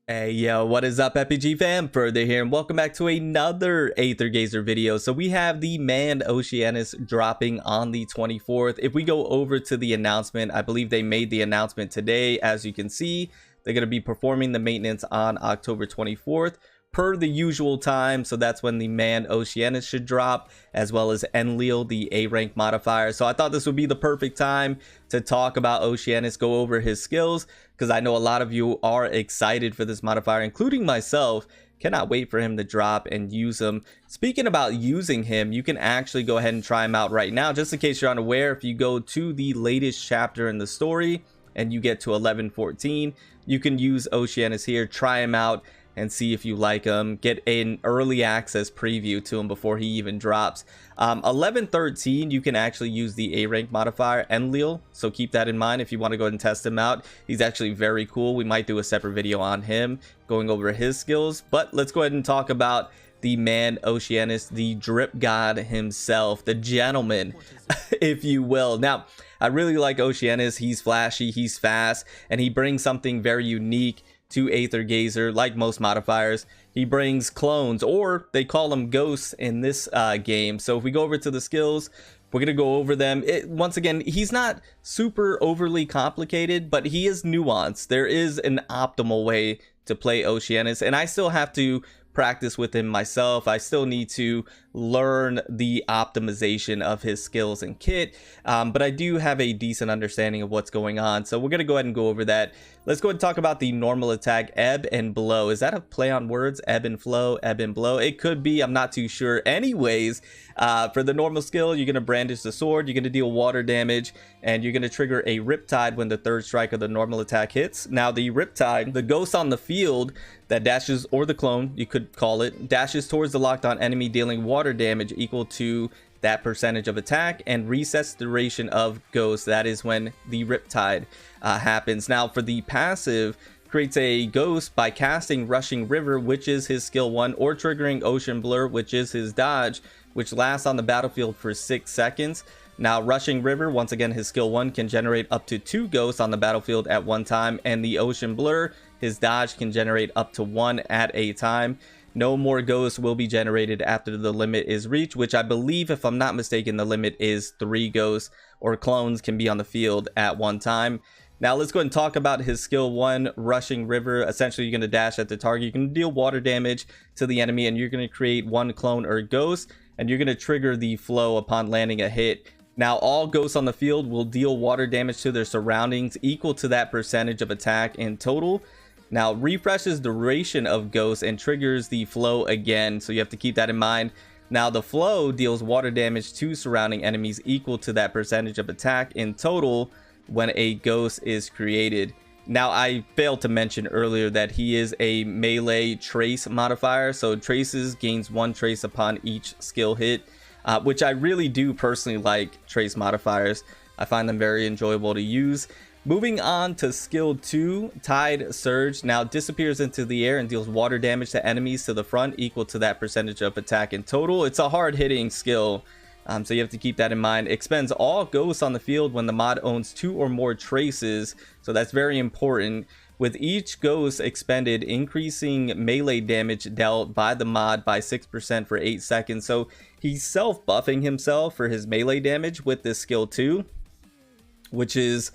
Hey yo, what is up FPG fam? Further here and welcome back to another Aether Gazer video. So we have the manned Oceanus dropping on the 24th. If we go over to the announcement, I believe they made the announcement today. As you can see, they're going to be performing the maintenance on October 24th per the usual time. So that's when the manned Oceanus should drop, as well as Enlil, the A rank modifier. So I thought this would be the perfect time to talk about Oceanus, go over his skills, because I know a lot of you are excited for this modifier, including myself. Cannot wait for him to drop and use him. Speaking about using him, you can actually go ahead and try him out right now. Just in case you're unaware, if you go to the latest chapter in the story and you get to 11:14, you can use Oceanus here, try him out and see if you like him. Get an early access preview to him before he even drops. 11:13, you can actually use the A rank modifier Enlil, so keep that in mind if you want to go ahead and test him out. He's actually very cool. We might do a separate video on him going over his skills, but let's go ahead and talk about the man Oceanus, the drip god himself, the gentleman, if you will. Now, I really like Oceanus. He's flashy, he's fast, and he brings something very unique to Aether Gazer. Like most modifiers, he brings clones, or they call them ghosts in this game. So if we go over to the skills, we're gonna go over them. Once again, he's not super overly complicated, but he is nuanced. There is an optimal way to play Oceanus, and I still have to practice with him myself. I still need to learn the optimization of his skills and kit, but I do have a decent understanding of what's going on, so we're going to go ahead and go over that. Let's go ahead and talk about the normal attack, ebb and blow. Is that a play on words? Ebb and flow, ebb and blow? It could be, I'm not too sure. Anyways, for the normal skill, you're going to brandish the sword, you're going to deal water damage, and you're going to trigger a Riptide when the third strike of the normal attack hits. Now the Riptide, the ghost on the field that dashes, or the clone you could call it, dashes towards the locked on enemy, dealing water damage equal to that percentage of attack, and resets the duration of ghost. That is when the Riptide happens. Now for the passive, creates a ghost by casting Rushing River, which is his skill 1, or triggering Ocean Blur, which is his dodge, which lasts on the battlefield for 6 seconds. Now Rushing River, once again his skill 1, can generate up to 2 ghosts on the battlefield at one time, and the Ocean Blur, his dodge, can generate up to 1 at a time. No more ghosts will be generated after the limit is reached, which I believe, if I'm not mistaken, the limit is 3 ghosts or clones can be on the field at one time. Now let's go ahead and talk about his skill 1, Rushing River. Essentially, you're going to dash at the target. You can deal water damage to the enemy, and you're going to create 1 clone or ghost, and you're going to trigger the flow upon landing a hit. Now all ghosts on the field will deal water damage to their surroundings equal to that percentage of attack in total. Now refreshes duration of ghosts and triggers the flow again, so you have to keep that in mind. Now the flow deals water damage to surrounding enemies equal to that percentage of attack in total when a ghost is created. Now I failed to mention earlier that he is a melee trace modifier, so traces gains 1 trace upon each skill hit, which I really do personally like trace modifiers. I find them very enjoyable to use. Moving on to skill 2, Tide Surge. Now disappears into the air and deals water damage to enemies to the front equal to that percentage of attack in total. It's a hard hitting skill, so you have to keep that in mind. Expends all ghosts on the field when the mod owns 2 or more traces, so that's very important. With each ghost expended, increasing melee damage dealt by the mod by 6% for 8 seconds. So he's self-buffing himself for his melee damage with this skill 2, which is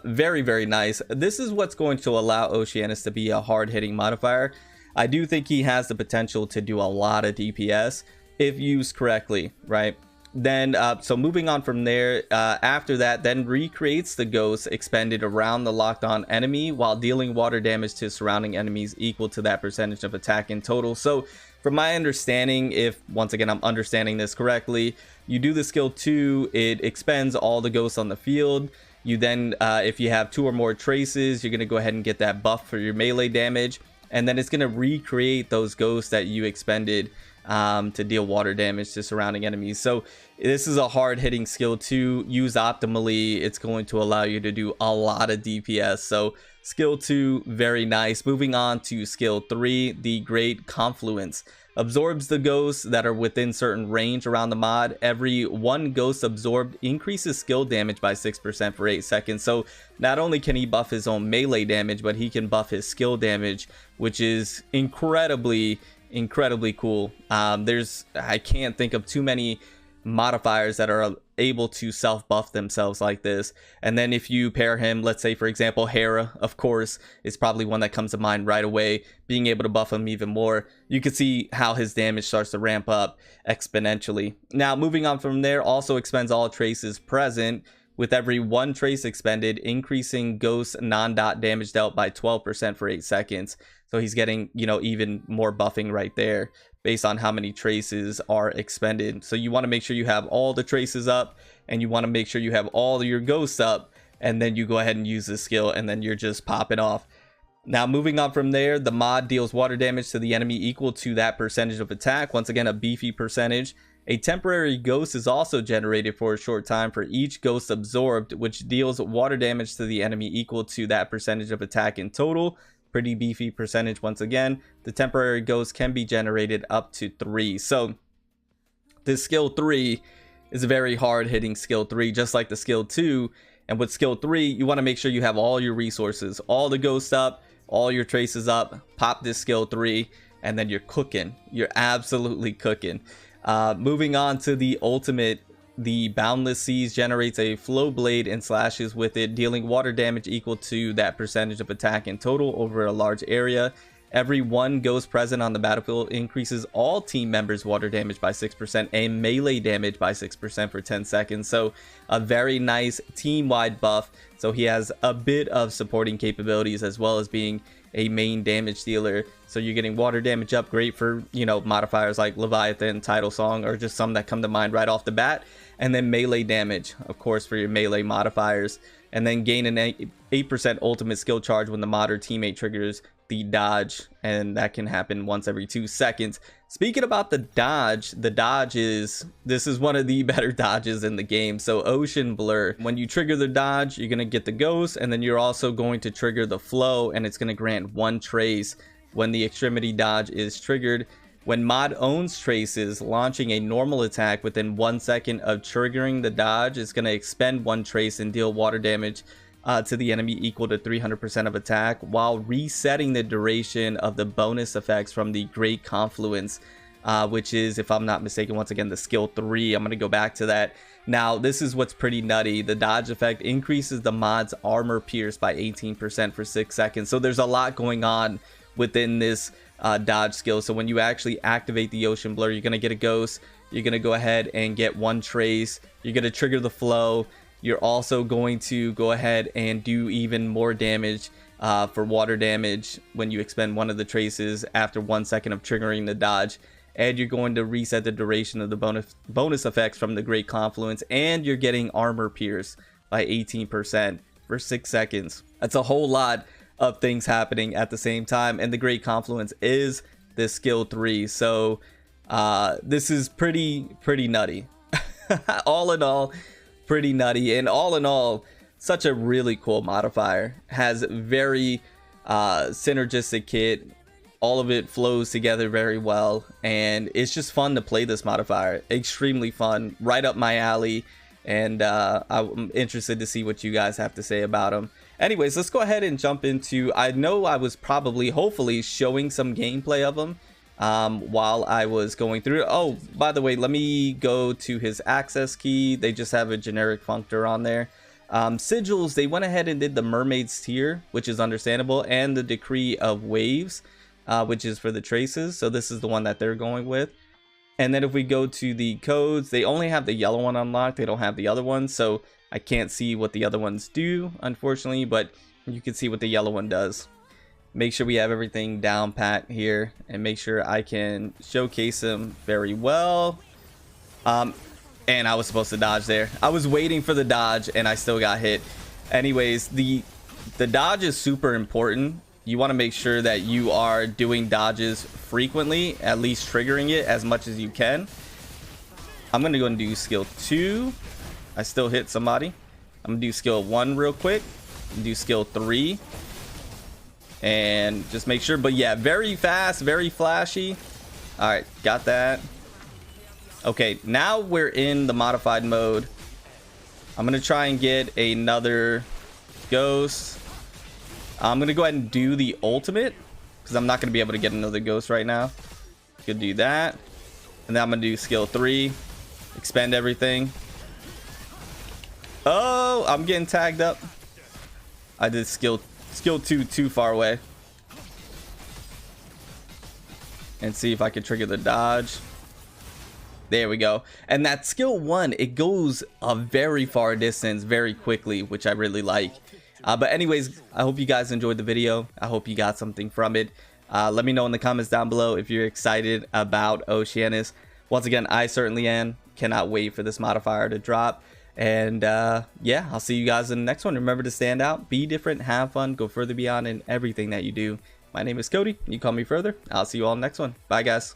very, very nice. This is what's going to allow Oceanus to be a hard-hitting modifier. I do think he has the potential to do a lot of DPS if used correctly, right? Then so moving on from there, after that, then recreates the ghost expended around the locked on enemy while dealing water damage to surrounding enemies equal to that percentage of attack in total. So from my understanding, if once again I'm understanding this correctly, you do the skill 2, it expends all the ghosts on the field. You then, if you have 2 or more traces, you're going to go ahead and get that buff for your melee damage, and then it's going to recreate those ghosts that you expended to deal water damage to surrounding enemies. So this is a hard hitting skill 2. Used optimally, it's going to allow you to do a lot of DPS. So skill 2, very nice. Moving on to skill 3, the Great Confluence. Absorbs the ghosts that are within certain range around the mod. Every one ghost absorbed increases skill damage by 6% for 8 seconds. So not only can he buff his own melee damage, but he can buff his skill damage, which is incredibly cool. I can't think of too many modifiers that are able to self buff themselves like this. And then if you pair him, let's say for example Hera, of course, is probably one that comes to mind right away, being able to buff him even more, you can see how his damage starts to ramp up exponentially. Now moving on from there, also expends all traces present, with every one trace expended increasing ghost non-dot damage dealt by 12% for 8 seconds. So he's getting, you know, even more buffing right there based on how many traces are expended. So you want to make sure you have all the traces up, and you want to make sure you have all your ghosts up, and then you go ahead and use the skill, and then you're just popping off. Now moving on from there, the mod deals water damage to the enemy equal to that percentage of attack. Once again, a beefy percentage. A temporary ghost is also generated for a short time for each ghost absorbed, which deals water damage to the enemy equal to that percentage of attack in total. Pretty beefy percentage once again. The temporary ghost can be generated up to 3. So this skill 3 is a very hard hitting skill 3, just like the skill 2. And with skill 3, you want to make sure you have all your resources, all the ghosts up, all your traces up, pop this skill 3, and then you're cooking. You're absolutely cooking. Moving on to the ultimate, the Boundless Seas generates a flow blade and slashes with it, dealing water damage equal to that percentage of attack in total over a large area. Every one ghost present on the battlefield increases all team members' water damage by 6% and melee damage by 6% for 10 seconds. So a very nice team-wide buff. So he has a bit of supporting capabilities as well as being a main damage dealer. So you're getting water damage up, great for, you know, modifiers like Leviathan, Tidal Song, or just some that come to mind right off the bat. And then melee damage, of course, for your melee modifiers. And then gain an 8% ultimate skill charge when the mod or teammate triggers the dodge, and that can happen once every 2 seconds. Speaking about the dodge this is one of the better dodges in the game. So Ocean Blur, when you trigger the dodge, you're gonna get the ghost, and then you're also going to trigger the flow, and it's gonna grant 1 trace when the extremity dodge is triggered. When mod owns traces, launching a normal attack within 1 second of triggering the dodge is going to expend 1 trace and deal water damage to the enemy equal to 300% of attack, while resetting the duration of the bonus effects from the Great Confluence, which is, if I'm not mistaken, once again the skill 3. I'm going to go back to that. Now this is what's pretty nutty. The dodge effect increases the mod's armor pierce by 18% for 6 seconds. So there's a lot going on within this dodge skill. So when you actually activate the Ocean Blur, you're going to get a ghost, you're going to go ahead and get 1 trace, you're going to trigger the flow, you're also going to go ahead and do even more damage for water damage when you expend 1 of the traces after 1 second of triggering the dodge, and you're going to reset the duration of the bonus effects from the Great Confluence, and you're getting armor pierce by 18% for 6 seconds. That's a whole lot of things happening at the same time, and the Great Confluence is this skill 3. So this is pretty nutty. All in all, pretty nutty, and all in all, such a really cool modifier. Has very synergistic kit. All of it flows together very well, and it's just fun to play this modifier. Extremely fun, right up my alley, and I'm interested to see what you guys have to say about him. Anyways, let's go ahead and jump into, I know I was probably, hopefully, showing some gameplay of him while I was going through it. Oh, by the way, let me go to his access key. They just have a generic functor on there. Sigils, they went ahead and did the Mermaid's Tear, which is understandable, and the Decree of Waves, which is for the traces. So this is the one that they're going with. And then if we go to the codes, they only have the yellow one unlocked. They don't have the other one, so I can't see what the other ones do, unfortunately, but you can see what the yellow one does. Make sure we have everything down pat here, and make sure I can showcase them very well. And I was supposed to dodge there. I was waiting for the dodge, and I still got hit. Anyways, the dodge is super important. You want to make sure that you are doing dodges frequently, at least triggering it as much as you can. I'm going to go and do skill 2. I still hit somebody. I'm going to do skill 1 real quick. Do skill 3. And just make sure. But yeah, very fast, very flashy. All right, got that. Okay, now we're in the modified mode. I'm gonna try and get another ghost. I'm gonna go ahead and do the ultimate because I'm not gonna be able to get another ghost right now. Could do that, and then I'm gonna do skill 3, expend everything. Oh, I'm getting tagged up. I did skill 2 too far away. And see if I can trigger the dodge. There we go. And that skill 1, it goes a very far distance very quickly, which I really like. But anyways, I hope you guys enjoyed the video. I hope you got something from it. Let me know in the comments down below if you're excited about Oceanus. Once again, I certainly am. Cannot wait for this modifier to drop. And yeah, I'll see you guys in the next one. Remember to stand out, be different, have fun, go further beyond in everything that you do. My name is Cody. You call me further. I'll see you all in the next one. Bye, guys.